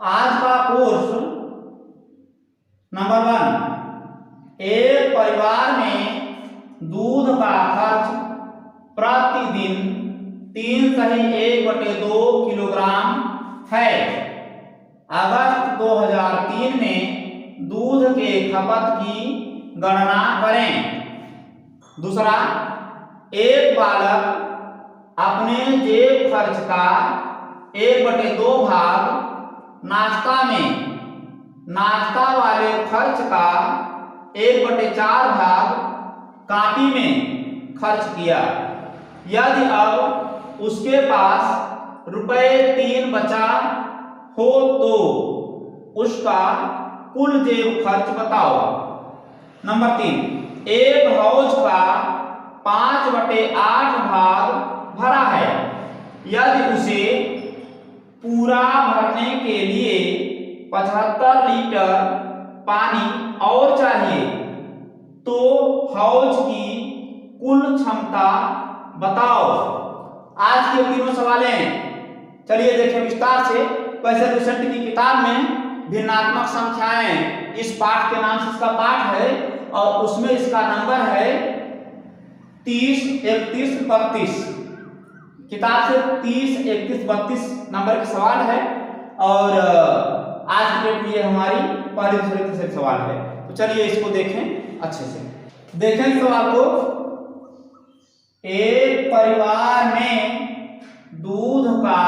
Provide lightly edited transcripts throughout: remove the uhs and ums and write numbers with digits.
आज का course number 1, एक परिवार में दूध का खर्च प्रतिदिन 3.1/2 किलोग्राम है। अगस्त 2003 में दूध के खपत की गणना करें। दूसरा, एक बालक अपने जेब खर्च का 1/2 भाग नाश्ता वाले खर्च का 1/4 भाग कापी में खर्च किया। यदि अब उसके पास ₹3 बचा हो तो उसका कुल जेब खर्च बताओ। नंबर 3, एक हौज का 5/8 भाग भरा है। यदि उसे पूरा भरने के लिए 75 लीटर पानी और चाहिए तो हौज की कुल क्षमता बताओ। आज के तीनों सवाल हैं, चलिए देखें विस्तार से। वैसे लुसेंट की किताब में भिन्नात्मक संख्याएं इस पाठ के नाम से इसका पाठ है और उसमें इसका नंबर है 30, 31, 32। किताब से 30, 31, 32 नंबर के सवाल है और आज की डेट में ये हमारी पहली दूसरे तीसरे सवाल है। तो चलिए इसको देखें अच्छे से। देखें सवाल को। एक परिवार में दूध का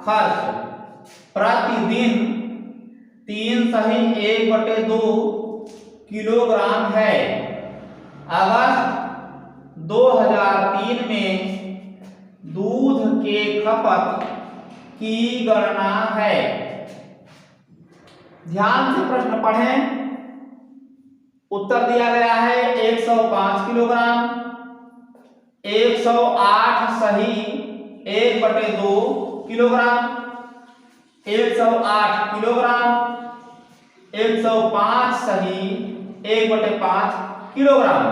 खर्च प्रतिदिन 3.1/2 किलोग्राम है। अगस्त 2003 में दूध के खपत की गणना है। ध्यान से प्रश्न पढ़ें। उत्तर दिया गया है 105 किलोग्राम। 108 सही 1/2 किलोग्राम, 108 किलोग्राम, 105 सही 1/5 किलोग्राम।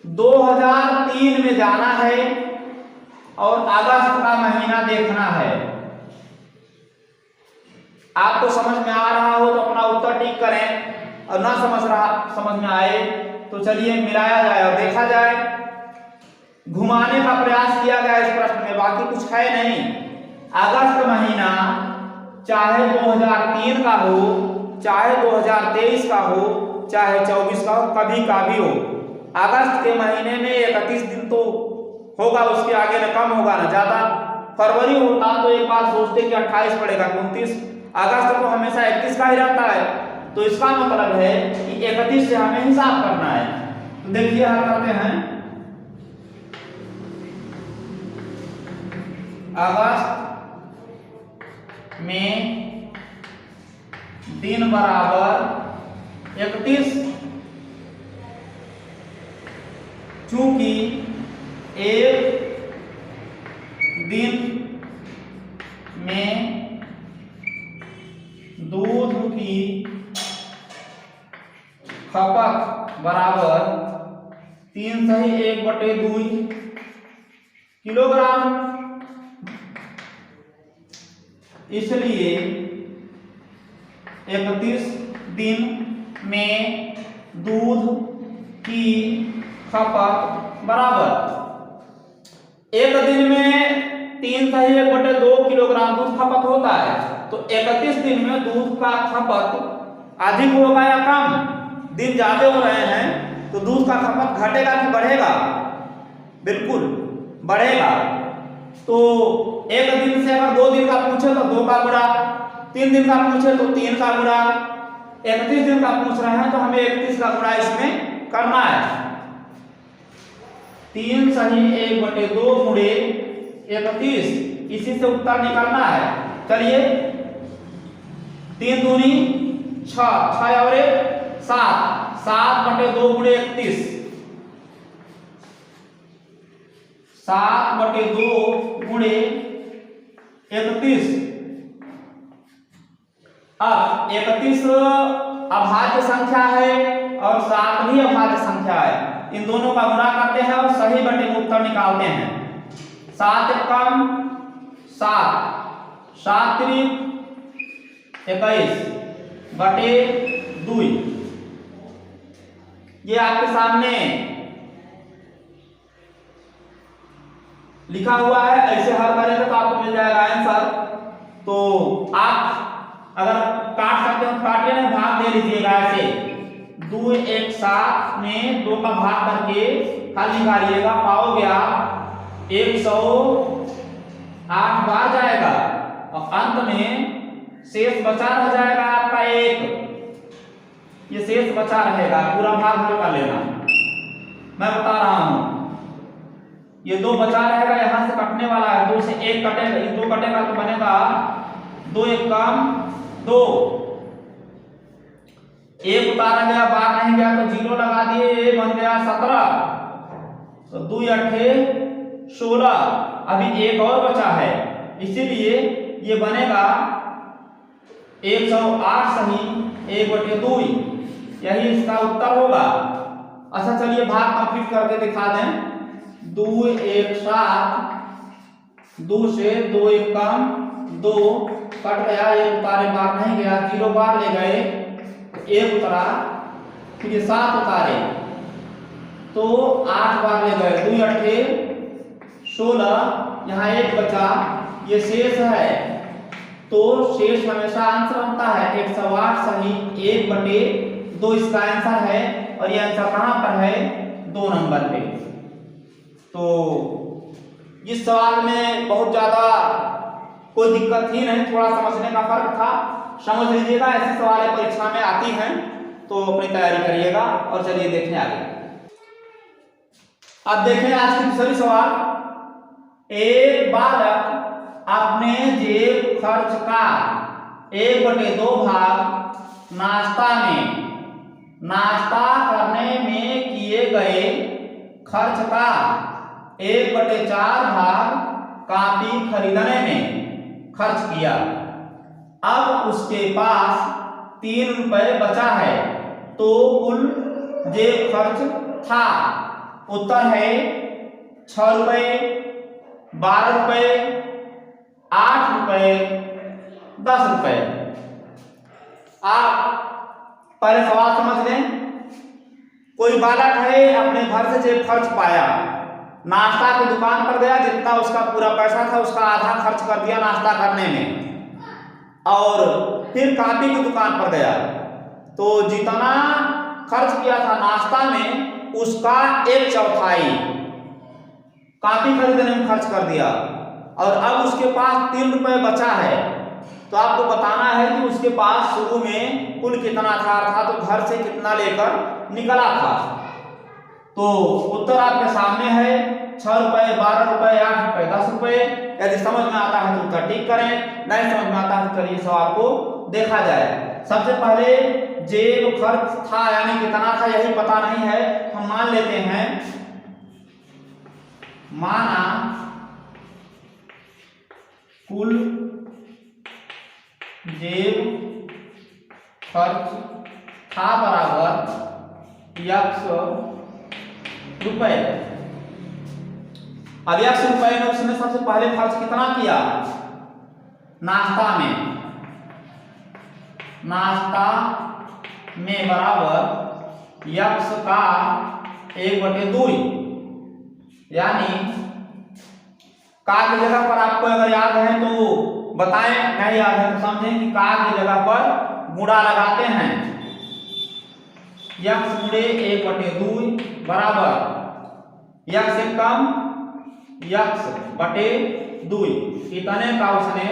2003 में जाना है और अगस्त का महीना देखना है। आपको समझ में आ रहा हो तो अपना उत्तर टिक करें और ना समझ में आए तो चलिए मिलाया जाए और देखा जाए। घुमाने का प्रयास किया गया इस प्रश्न में, बाकी कुछ है नहीं। अगस्त महीना चाहे 2003 का हो, चाहे 2023 का हो, चाहे 24 का हो, कभी का भी हो, अगस्त के महीने में 31 दिन तो होगा, उसके आगे न कम होगा न ज्यादा। फरवरी होता तो एक बार सोचते कि 28 पड़ेगा 29, अगस्त तो हमेशा 31 का ही रहता है। तो इसका मतलब है कि 31 से हमें हिसाब करना है। तो देखिए हल करते हैं। अगस्त में दिन बराबर 31, चूंकि एक दिन में दूध की खपत बराबर 3.1/2 किलोग्राम, इसलिए 31 दिन में दूध की खपत बराबर, एक दिन में 3.1/2 किलोग्राम दूध खपत होता है तो 31 दिन में दूध का खपत अधिक होगा या कम? दिन ज्यादा हो रहे हैं तो दूध का खपत घटेगा कि बढ़ेगा? बिल्कुल बढ़ेगा। तो एक दिन से अगर 2 दिन का पूछे तो 2 का गुणा, 3 दिन का पूछे तो 3 का गुणा, 31 दिन का पूछ रहे हैं तो हमें 31 का गुणा इसमें करना है। 3.1/2 गुणे 31, इसी से उत्तर निकालना है। चलिए 3 दूनी 6, 6 और 1 7, 7/2 गुणे 31, 7/2 गुणे 31। अब 31 अभाज्य संख्या है और 7 भी अभाज्य संख्या है। इन दोनों का गुणा करते हैं और सही बटे में उत्तर निकालते हैं। 7 कम 7, 7 त्रिक 21 बटे 2। ये आपके सामने लिखा हुआ है, ऐसे हल करेंगे तो आपको मिल जाएगा आंसर। तो आप अगर काट सकते हो काटिए, नहीं भाग दे लीजिएगा ऐसे। 2 एक साथ में 2 का भाग करके हल निकालिएगा, पाओगे आप 108 बार जाएगा और अंत में शेष बचा रह जाएगा आपका 1। ये शेष बचा रहेगा, पूरा भाग हल कर लेना, मैं बता रहा हूं। ये 2 बचा रहेगा, यहां से कटने वाला है, 2 से 1 कटेगा, ये 2 कटेगा तो बनेगा 2 एक कम 2। 1 उतारा गया, बाहर नहीं गया तो 0 लगा दिए, ये बन गया 17। तो 2 अट्ठे 16। अभी 1 और बचा है, इसीलिए ये बनेगा 108 सही 1/2। यही इसका उत्तर होगा। अच्छा चलिए भाग कंप्लीट करके दिखा दें। 2 एक 7, 2 से 2 एक कम 2 कट गया, 1 उतारे बाहर नहीं गया, 0 बाहर ले गए, 1 उतरा, फिर ये 7 उतारे तो 8 बार ले गए, 2 अट्ठे 16, यहाँ 1 बचा, ये शेष है। तो शेष हमेशा आंसर बनता है 108 सही 1/2 इसका आंसर है। और ये आंसर कहां पर है? 2 नंबर पे। तो इस सवाल में बहुत ज्यादा कोई दिक्कत ही नहीं, थोड़ा समझने का फर्क था, समझ लीजिएगा। ऐसी सवालें परीक्षा में आती हैं तो अपनी तैयारी करिएगा। और चलिए देखें आगे। अब देखें आज की दूसरी सवाल। एक बालक अपने जेब खर्च का 1/2 भाग नाश्ता करने में किए गए खर्च का 1/4 भाग कॉपी खरीदने में खर्च किया। अब उसके पास 3 रुपए बचा है, तो कुल जेब खर्च था। उत्तर है 6 रुपए, 12 रुपए, 8 रुपए, 10 रुपए। आप पहले सवाल समझ लें। कोई बालक है, अपने घर से जेब खर्च पाया, नाश्ता की दुकान पर गया, जितना उसका पूरा पैसा था उसका आधा खर्च कर दिया नाश्ता करने में, और फिर कॉपी की दुकान पर गया तो जितना खर्च किया था नाश्ता में उसका 1/4 कॉपी खरीदने में खर्च कर दिया। और अब उसके पास 3 रुपए बचा है, तो आपको बताना है कि उसके पास शुरू में कुल कितना था, तो घर से कितना लेकर निकला था। तो उत्तर आपके सामने है 6 रुपए, 12 रुपए, 8 रुपए, 10 रुपए। यदि समझ में आता है तो उत्तर टिक करें, नहीं समझ में आता है तो चलिए सवाल को देखा जाए। सबसे पहले जेब खर्च था यानी कितना था यही पता नहीं है, हम मान लेते हैं, माना कुल जेब खर्च था बराबर x रुपए। अब x रुपए में उसने सबसे पहले खर्च कितना किया? नाश्ता में बराबर x का 1/2, यानी का की जगह पर आपको अगर याद है तो बताएं, नहीं याद है तो समझें कि का की जगह पर गुणा लगाते हैं। x गुणे 1/2 बराबर x से कम x/2, इतने का उसने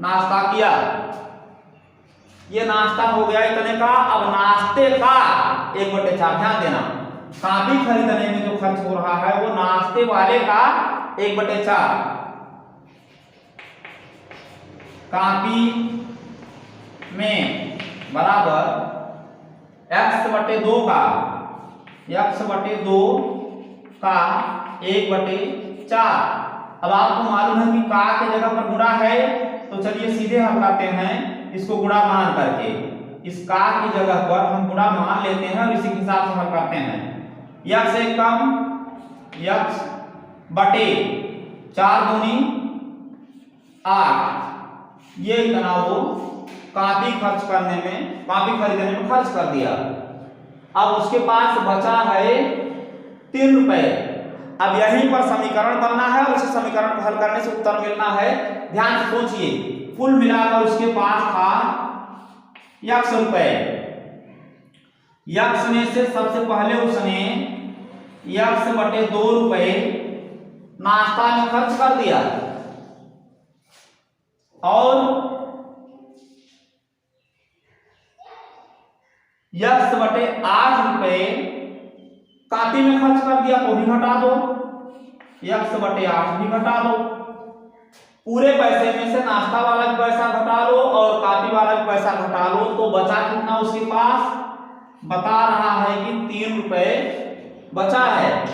नाश्ता किया। ये नाश्ता हो गया इतने का। अब नाश्ते का 1/4, ध्यान देना, कॉपी खरीदने में जो खर्च हो रहा है वो नाश्ते वाले का 1/4, कॉपी में बराबर x/2 का 1/4। अब आपको मालूम है कि का की जगह पर गुणा है, तो चलिए सीधे हम करते हैं इसको गुणा मान करके। इस का की जगह पर हम गुणा मान लेते हैं और इसी के हिसाब से हम करते हैं। x से कम x/4 दूनी 8, ये इतना वो कॉपी खर्च करने में, कॉपी खरीदने में खर्च कर दिया। अब उसके पास बचा है 3 रुपए। अब यहीं पर समीकरण बनना है और उस समीकरण को हल करने से उत्तर मिलना है। ध्यान से सोचिए, कुल मिलाकर उसके पास था x रुपए। x में से सबसे पहले उसने x बटे 2 रुपए नाश्ता में खर्च कर दिया और x बटे 8 रुपए कॉपी में खर्च कर दिया, तो भी घटा दो। x बटे 8 भी घटा दो। पूरे पैसे में से नाश्ता वाला भी पैसा घटा लो और कॉपी वाला भी पैसा घटा लो, तो बचा कितना उसके पास? बता रहा है कि 3 रुपए बचा है।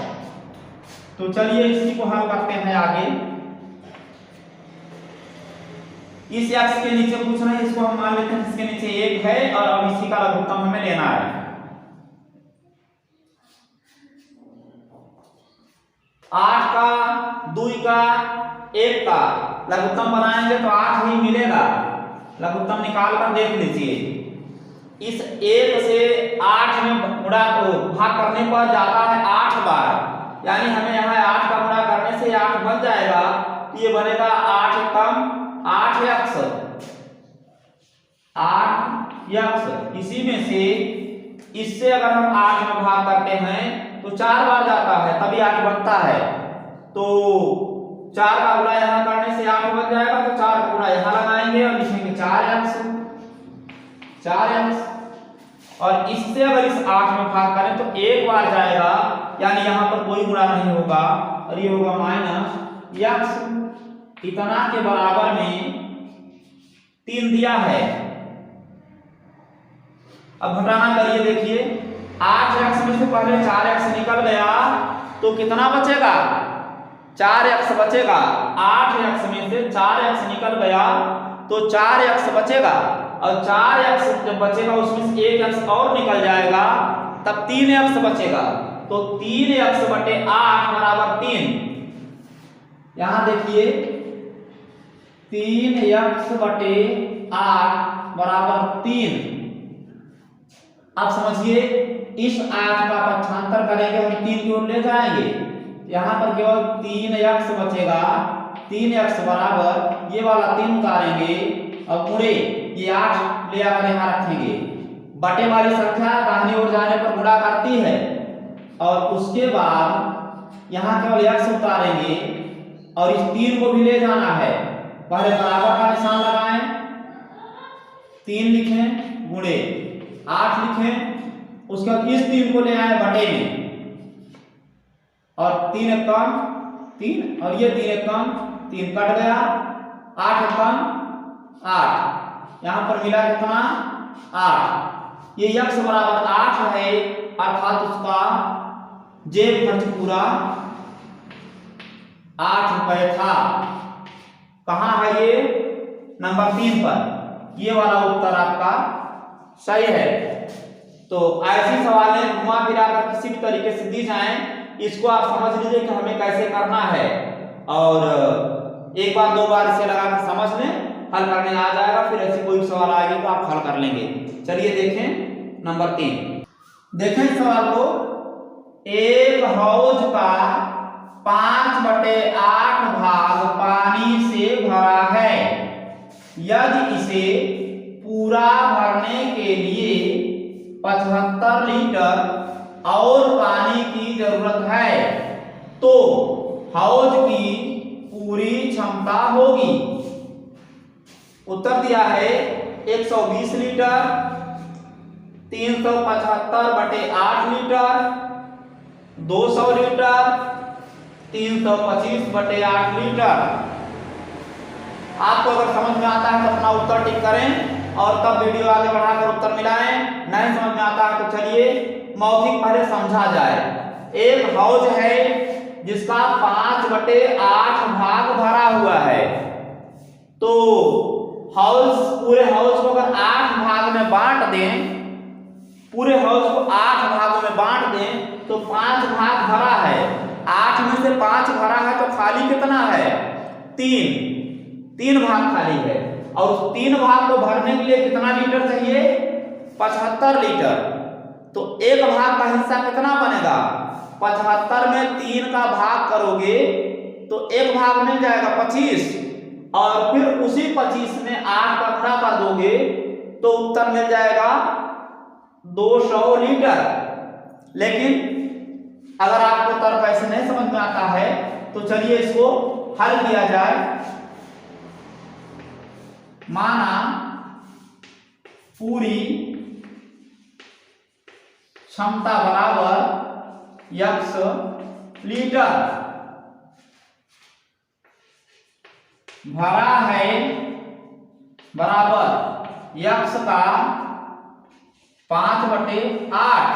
तो चलिए इसी को हल करते हैं आगे। इस x के नीचे पूछ रहे हैं, इसको हम मान लेते हैं इसके नीचे 1 है और अब इसी का लघुत्तम हमें लेना है। 8 का, 2 का, 1 का लघुत्तम बनाएंगे तो 8 ही मिलेगा। लघुत्तम निकाल कर देख लीजिए। इस 1 से 8 में गुणा को भाग करने पर जाता है 8 बार, यानी हमें यहाँ 8 का गुणा करने से 8 बन जाएगा। तो ये बनेगा 8 कम 8x, 8x। इसी में से इससे अगर हम 8 में भाग करते हैं तो 4 बार जाता है, तभी 8 बनता है। तो 4 का गुणा यहाँ करने से 8 बन जाएगा, तो 4 का गुणा यहाँ लगाएंगे और लिखेंगे 4x। और इससे अगर इस 8 में भाग करें तो 1 बार जाएगा, यानी यहाँ पर कोई गुणा नहीं होगा और ये होगा -x। इतना के बराबर में 3 दिया है। अब घटाना करिए, देखिए 8x में से पहले 4x निकल गया तो कितना बचेगा? 4x बचेगा। 8x में से 4x निकल गया तो 4x बचेगा और 4x जब बचेगा उसमें से 1x और निकल जाएगा, तब 3x बचेगा। तो 3x बटे 8 बराबर 3। यहां देखिए 3x बटे 8 बराबर 3। अब समझिए, इस 8 का पक्षांतर करेंगे हम 3 की ओर ले जाएंगे, यहाँ पर केवल 3x बचेगा। 3x बराबर ये वाला 3 उतारेंगे और पूरे ये 8 ले आकर यहाँ रखेंगे। बटे वाली संख्या दाहिनी ओर जाने पर गुणा करती है और उसके बाद यहाँ केवल x उतारेंगे और इस 3 को भी ले जाना है। पहले बराबर का निशान लगाएं, 3 लिखें गुणे 8 लिखें, उसके बाद इस 3 को ले आए बटे में और 3 कम 3 और ये 3 कम 3 कट गया, 8 कम 8, यहां पर मिला कितना? 8। ये x बराबर 8 है, अर्थात उसका जेब खर्च पूरा 8 रुपए था। कहां है ये? नंबर 3 पर। ये वाला उत्तर आपका सही है। तो ऐसी सवालें घुमा फिरा कर किसी भी तरीके से दी जाएं, इसको आप समझ लीजिए कि हमें कैसे करना है और एक बार 2 बार इसे लगा कर समझ लें, हल करने आ जाएगा। फिर ऐसी कोई सवाल आएगी तो आप हल कर लेंगे। चलिए देखें नंबर 3। देखें इस सवाल को। एक हौज का 5/8 भाग पानी से भरा है। यदि इसे पूरा भरने के लिए 75 लीटर और पानी की जरूरत है तो हौज की पूरी क्षमता होगी। उत्तर दिया है 120 लीटर, 375/8 लीटर, 200 लीटर, 325/8 लीटर। आपको अगर समझ में आता है तो अपना उत्तर टिक करें और तब वीडियो आगे बढ़ाकर उत्तर मिलाएं। नहीं समझ में आता है तो चलिए मौखिक पहले समझा जाए। एक हौज है जिसका 5/8 भाग भरा हुआ है, तो हौज पूरे हौज को अगर 8 भाग में बांट दें, पूरे हौज को 8 भागों में बांट दें तो 5 भाग भरा है। 8 में से 5 भरा है तो खाली कितना है? 3 भाग खाली है। और उस 3 भाग को भरने के लिए कितना लीटर चाहिए? 75 लीटर। तो एक भाग का हिस्सा कितना बनेगा? 75 में 3 का भाग करोगे तो एक भाग मिल जाएगा 25, और फिर उसी 25 में 8 का गुणा कर दोगे तो उत्तर मिल जाएगा 200 लीटर। लेकिन अगर आपको तर्क ऐसे नहीं समझ में आता है तो चलिए इसको हल किया जाए। माना पूरी क्षमता बराबर x लीटर भरा है बराबर x का 5/8।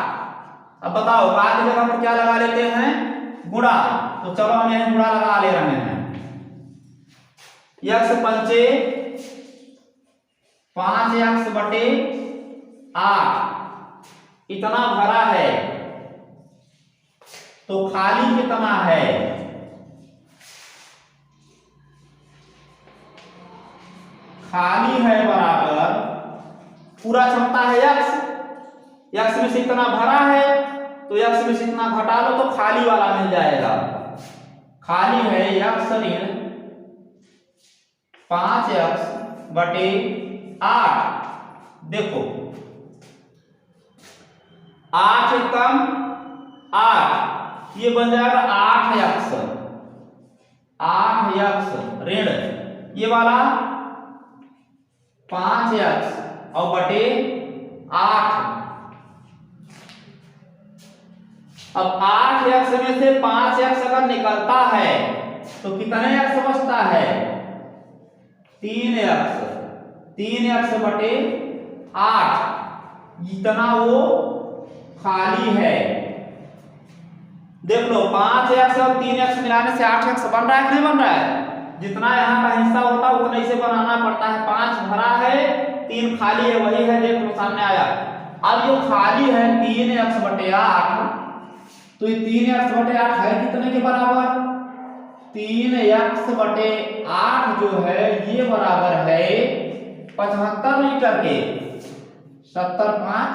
अब बताओ बाद की जगह पर क्या लगा लेते हैं? गुणा। तो चलो हम यहां गुणा लगा ले रहे हैं। x पंचे 5x/8 इतना भरा है, तो खाली कितना है? खाली है बराबर पूरा क्षमता है x में से इतना भरा है तो x में से इतना घटा लो तो खाली वाला मिल जाएगा। खाली है x ऋण 5x/8। देखो 8 कम 8, ये बन जाएगा 8x ऋण ये वाला 5x और बटे 8। अब 8x में से 5x अगर निकलता है तो कितने x बचता है? 3x बटे 8 इतना वो खाली है। देख लो 5x और 3x मिलाने से 8x बन रहा है कि नहीं बन रहा है? जितना यहाँ का हिस्सा होता है उतना ही से बनाना पड़ता है। 5 भरा है 3 खाली है, वही है देख लो सामने आया। अब जो खाली है 3x/8, तो ये 3x/8 है कितने के बराबर? 3x/8 जो है ये बराबर है 75 लीटर के। 70×5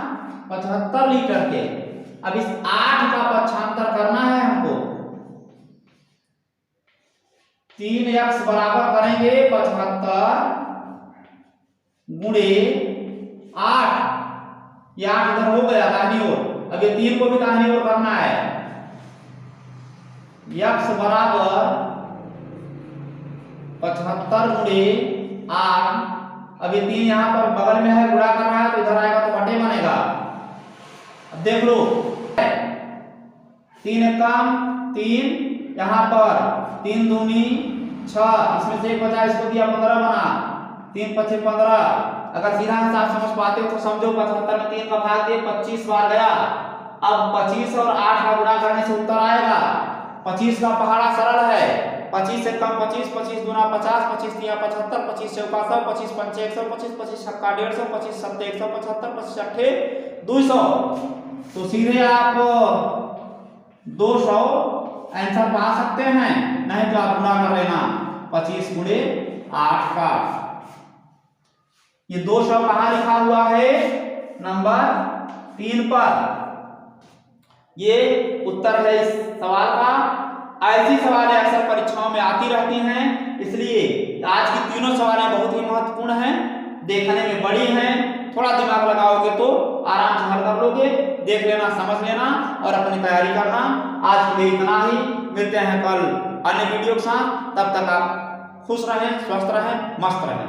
75 लीटर के। अब इस 8 का पक्षांतर करना है हमको। 3x बराबर करेंगे 75 गुणे 8। ये 8 इधर हो गया दाहिनी ओर, अब ये 3 को भी दाहिनी ओर करना है। x बराबर 75 गुणे 8। अब ये 3 यहाँ पर बगल में है, गुणा कर रहा है तो इधर आएगा तो बटे बनेगा। अब देख लो 3 एकम 3, यहाँ पर 3 दूनी 6, इसमें से 1 बचा, इसको दिया 15 बना। 3 × 5 = 15। अगर सीधा हिसाब समझ पाते हो तो समझो 75 में 3 का भाग दिए 25 बार गया। अब 25 और 8 का गुणा करने से उत्तर आएगा। 25 का पहाड़ा सरल है, 25 से कम 25, 25 दूना 50, 25 तिया 75, 25 चौका 100, 25 पंचे 125, 25 छक्का 150, 25 सत्ते 175, 25 अट्ठे 200। तो सीधे आप 200 आंसर पा सकते हैं, नहीं तो आप गुणा कर लेना 25 गुणे 8 का। ये 200 कहाँ लिखा हुआ है? नंबर 3 पर। ये उत्तर है इस सवाल का। ऐसी सवालें अक्सर परीक्षाओं में आती रहती हैं, इसलिए आज की तीनों सवालें बहुत ही महत्वपूर्ण हैं, देखने में बड़ी हैं। थोड़ा दिमाग लगाओगे तो आराम से हल कर लोगे। देख लेना, समझ लेना और अपनी तैयारी करना। आज के लिए इतना ही, मिलते हैं कल अन्य वीडियो के साथ। तब तक आप खुश रहें, स्वस्थ रहें, मस्त रहें।